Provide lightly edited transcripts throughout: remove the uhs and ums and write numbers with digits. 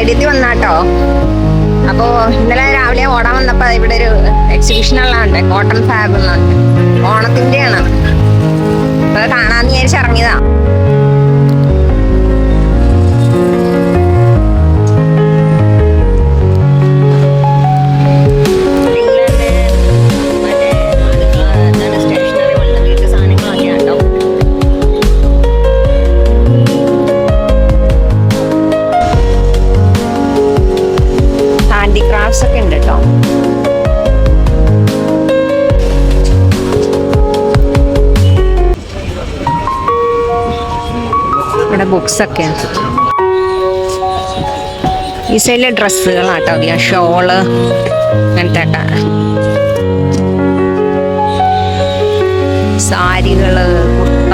സ്റ്റേഡിയത്തിൽ വന്നാട്ടോ. അപ്പോൾ ഇന്നലെ രാവിലെ ഓടാൻ വന്നപ്പോൾ ഇവിടെ ഒരു എക്സിബിഷൻ ഉള്ളതുണ്ട്, കോട്ടൺ ഫാബ് എന്നുണ്ട്, ഓണത്തിൻ്റെയാണ്. അപ്പോൾ അത് കാണാമെന്ന് വിചാരിച്ച് ഇറങ്ങിയതാ. ഹാൻഡിക്രാഫ്റ്റ്സ് ഒക്കെ ഉണ്ട് കേട്ടോ. ഇവിടെ ബുക്സ് ഒക്കെ. ഈ സൈഡിലെ ഡ്രസ്സുകളാട്ടോ അധികം, ഷോള് അങ്ങനത്തെ സാരികള്, കുർത്ത,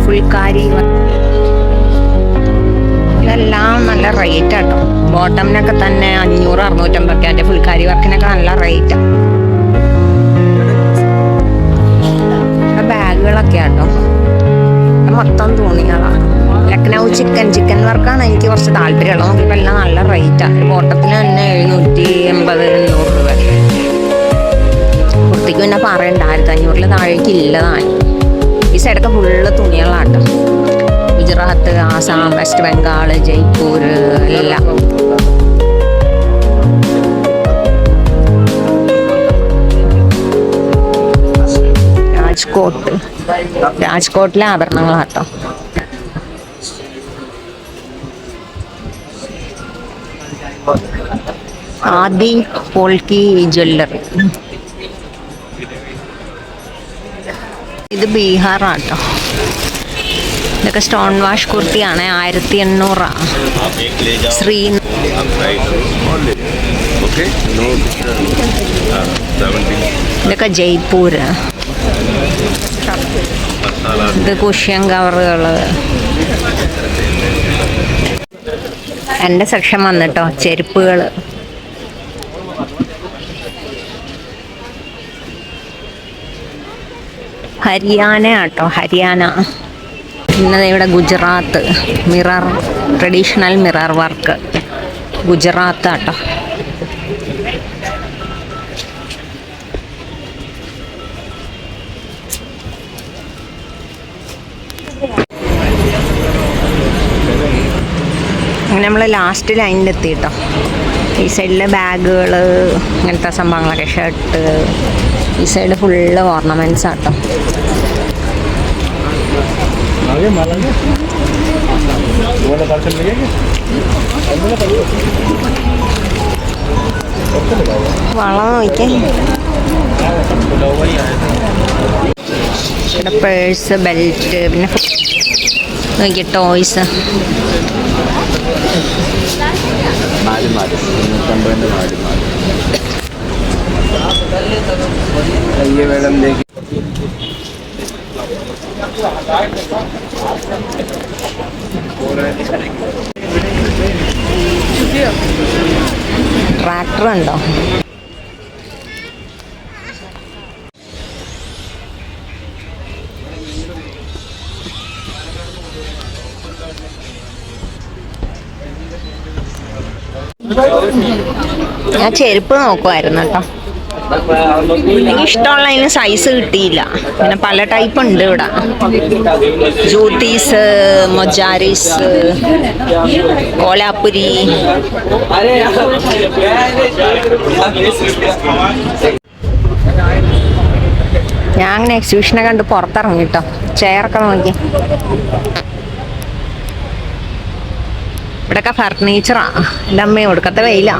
ഫുൾക്കാരി, ഇതെല്ലാം നല്ല റേറ്റ് ആട്ടോ. ബോട്ടമിനൊക്കെ തന്നെ 500-650, അതിൻ്റെ ഫുൾക്കാരി വർക്കിനൊക്കെ നല്ല റേറ്റാണ്. ബാഗുകളൊക്കെ ആട്ടോ, മൊത്തം തുണികളാണ്. ലക്നൗ ചിക്കൻ വർക്കാണ് എനിക്ക് കുറച്ച് താല്പര്യമുള്ളത്. നോക്കിയപ്പോൾ എല്ലാം നല്ല റേറ്റാണ്. ഒരു ബോട്ടത്തിന് തന്നെ 780-800 രൂപ. കുർത്തിക്ക് പിന്നെ പറയണ്ട, 1500 താഴേക്ക് ഇല്ലതാണ്. ഈ സൈഡൊക്കെ ഫുള്ള് തുണികളാട്ടോ. ഗുജറാത്ത്, ആസാം, വെസ്റ്റ് ബംഗാൾ, ജയ്പൂർ എല്ലാം. രാജ്കോട്ടിലെ ആഭരണങ്ങളാട്ടോ. ആദി പോൾക്കി ജ്വല്ലറി. ഇത് ബീഹാറാട്ടോ. ഇതൊക്കെ സ്റ്റോൺ വാഷ് കുർത്തിയാണ്, 1800. ശ്രീ ഇതൊക്കെ ജയ്പൂര്. ഇത് കുഷ്യൻ കവറുകള്. എൻ്റെ സെക്ഷൻ വന്നിട്ടോ, ചെരുപ്പുകള്. ഹരിയാന ആട്ടോ, ഹരിയാന. പിന്നെ ഇവിടെ Gujarat mirror, traditional mirror work, Gujarat ആട്ടോ. അങ്ങനെ നമ്മൾ ലാസ്റ്റ് ലൈനിലെത്തി കേട്ടോ. ഈ സൈഡിലെ ബാഗുകൾ, ഇങ്ങനത്തെ സംഭവങ്ങളൊക്കെ, ഷർട്ട്. ഈ സൈഡ് ഫുള്ള് ഓർണമെൻറ്റ്സ് ആട്ടോ. വളം നോക്കിയേ. ഇവിടെ പേഴ്സ്, ബെൽറ്റ്, പിന്നെ നോക്കിയ ടോയ്സ്. ട്രാക്ടർ ഉണ്ടോ? ഞാൻ ചെരുപ്പ് നോക്കുമായിരുന്നു കേട്ടോ. എനിക്ക് ഇഷ്ടമുള്ള അതിന് സൈസ് കിട്ടിയില്ല. പിന്നെ പല ടൈപ്പ് ഉണ്ട് ഇവിടെ. ജൂട്ടീസ്, മൊജാരിസ്, കോലാപ്പുരി. ഞാൻ അങ്ങനെ എക്സിബിഷനെ കണ്ട് പുറത്തിറങ്ങി കേട്ടോ. ചെയറൊക്കെ നോക്കി. ഇവിടെയൊക്കെ ഫർണിച്ചറാ. എൻ്റെ അമ്മ ഒടുക്കത്തെ വെയിലാ.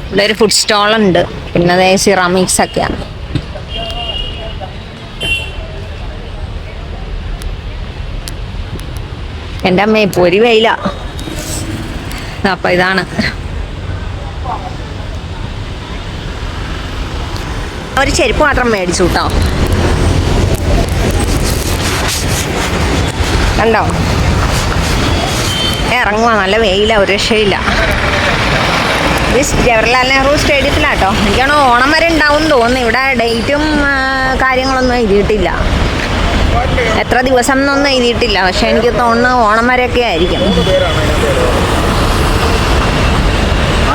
ഇവിടെ ഒരു ഫുഡ് സ്റ്റോളുണ്ട്. പിന്നെ അതേ സിറാമിക്സ് ഒക്കെയാണ്. എൻ്റെ അമ്മ ഇപ്പോൾ ഒരു വെയില. അപ്പം ഇതാണ് ഒരു ചെരുപ്പ് മാത്രം മേടിച്ചു കേട്ടോ. കണ്ടോ, ഇറങ്ങുക. നല്ല വെയില, ഒരു രക്ഷയില്ല. ഇത് ജവഹർലാൽ നെഹ്റു സ്റ്റേഡിയത്തിലാട്ടോ. എനിക്കാണോ ഓണം വരെ ഉണ്ടാവും തോന്നുന്നു. ഇവിടെ ഡേറ്റും കാര്യങ്ങളൊന്നും എഴുതിയിട്ടില്ല. എത്ര ദിവസം എന്നൊന്നും എഴുതിയിട്ടില്ല, പക്ഷെ എനിക്ക് തോന്നുന്നു ഓണം വരെയൊക്കെ ആയിരിക്കും.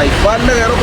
ഇക്ബാലിന്റെ വേറെ